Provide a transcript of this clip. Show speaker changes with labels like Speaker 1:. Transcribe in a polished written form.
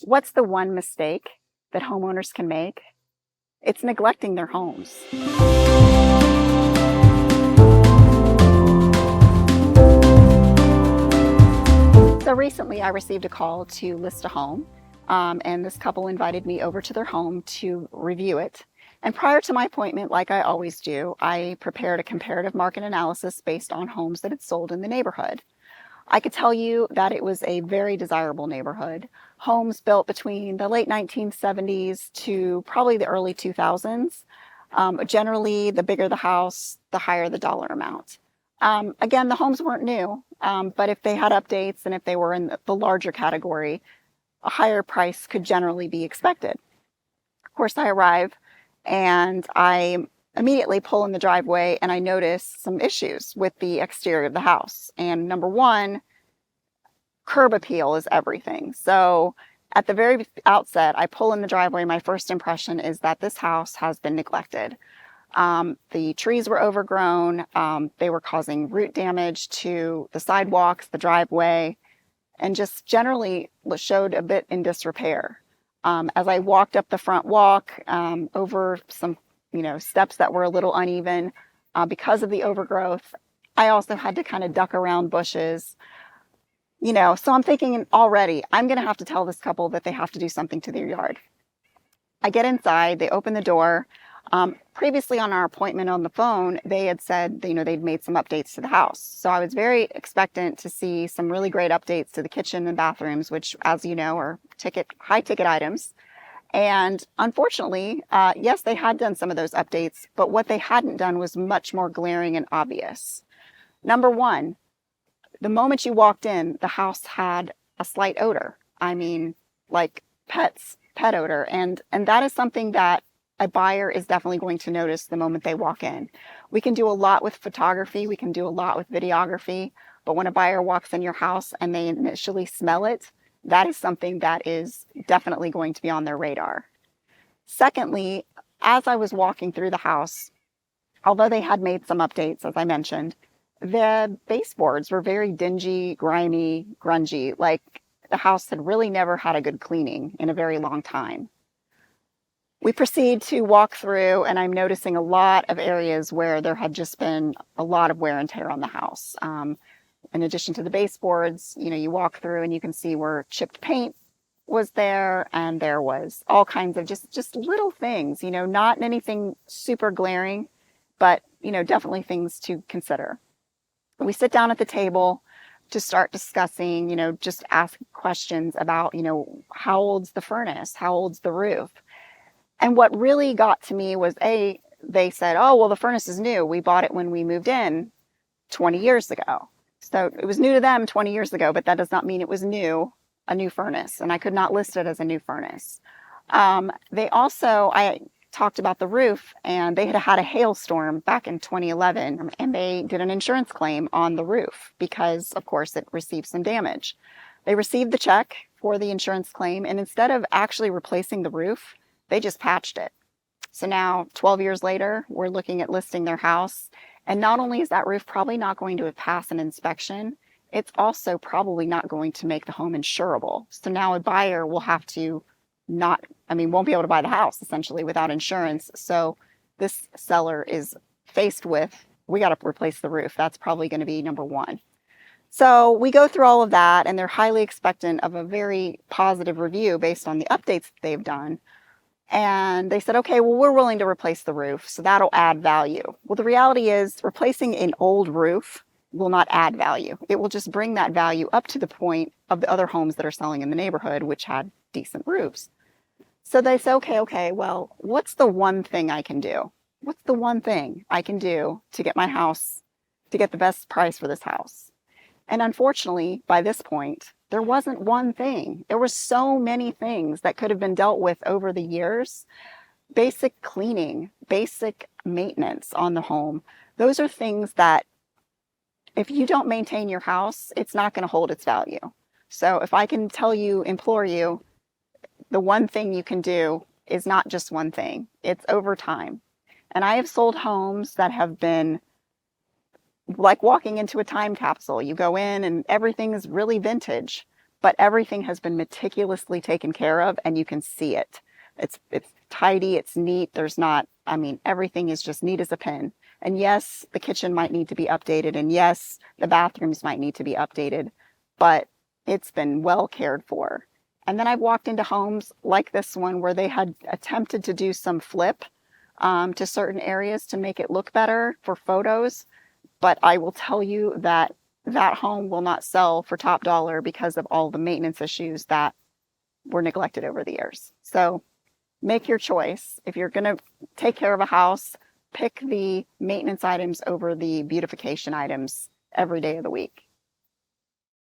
Speaker 1: What's the one mistake that homeowners can make? It's neglecting their homes. So recently I received a call to list a home, and this couple invited me over to their home to review it. And prior to my appointment, like I always do, I prepared a comparative market analysis based on homes that had sold in the neighborhood. I could tell you that it was a very desirable neighborhood. Homes built between the late 1970s to probably the early 2000s. Generally, the bigger the house, the higher the dollar amount. Again, the homes weren't new, but if they had updates and if they were in the larger category, a higher price could generally be expected. Of course, I arrive and I immediately pull in the driveway and I notice some issues with the exterior of the house. And number one, curb appeal is everything. So at the very outset, I pull in the driveway. My first impression is that this house has been neglected. The trees were overgrown. They were causing root damage to the sidewalks, the driveway, and just generally showed a bit in disrepair. As I walked up the front walk, over some steps that were a little uneven because of the overgrowth, I also had to kind of duck around bushes. So I'm thinking already, I'm going to have to tell this couple that they have to do something to their yard. I get inside, they open the door. Previously on our appointment on the phone, they had said, they'd made some updates to the house. So I was very expectant to see some really great updates to the kitchen and bathrooms, which, as you know, are high ticket items. And unfortunately, yes, they had done some of those updates, but what they hadn't done was much more glaring and obvious. Number one, the moment you walked in, the house had a slight odor. I mean, like pet odor. And that is something that a buyer is definitely going to notice the moment they walk in. We can do a lot with photography. We can do a lot with videography. But when a buyer walks in your house and they initially smell it, that is something that is definitely going to be on their radar. Secondly, as I was walking through the house, although they had made some updates, as I mentioned, the baseboards were very dingy, grimy, grungy, like the house had really never had a good cleaning in a very long time. We proceed to walk through, and I'm noticing a lot of areas where there had just been a lot of wear and tear on the house. In addition to the baseboards, you walk through and you can see where chipped paint was there, and there was all kinds of just little things, not anything super glaring, but, definitely things to consider. We sit down at the table to start discussing, just ask questions about, how old's the furnace? How old's the roof? And what really got to me was they said, oh, well, the furnace is new. We bought it when we moved in 20 years ago. So it was new to them 20 years ago, but that does not mean it was a new furnace. And I could not list it as a new furnace. I talked about the roof, and they had a hailstorm back in 2011, and they did an insurance claim on the roof because, of course, it received some damage. They received the check for the insurance claim, and instead of actually replacing the roof, they just patched it. So now, 12 years later, we're looking at listing their house, and not only is that roof probably not going to pass an inspection, it's also probably not going to make the home insurable. So now a buyer will have to won't be able to buy the house essentially without insurance. So this seller is faced with, we got to replace the roof. That's probably going to be number one. So we go through all of that, and they're highly expectant of a very positive review based on the updates that they've done. And they said, okay, well, we're willing to replace the roof, so that'll add value. Well, the reality is replacing an old roof will not add value. It will just bring that value up to the point of the other homes that are selling in the neighborhood, which had decent roofs. So they say, okay, well, what's the one thing I can do? What's the one thing I can do to get my house, to get the best price for this house? And unfortunately, by this point, there wasn't one thing. There were so many things that could have been dealt with over the years. Basic cleaning, basic maintenance on the home. Those are things that if you don't maintain your house, it's not going to hold its value. So if I can implore you, the one thing you can do is not just one thing. It's over time. And I have sold homes that have been like walking into a time capsule. You go in and everything is really vintage, but everything has been meticulously taken care of and you can see it. It's tidy, it's neat. There's not, I mean, everything is just neat as a pin. And yes, the kitchen might need to be updated, and yes, the bathrooms might need to be updated, but it's been well cared for. And then I've walked into homes like this one where they had attempted to do some flip to certain areas to make it look better for photos. But I will tell you that that home will not sell for top dollar because of all the maintenance issues that were neglected over the years. So make your choice. If you're going to take care of a house, pick the maintenance items over the beautification items every day of the week.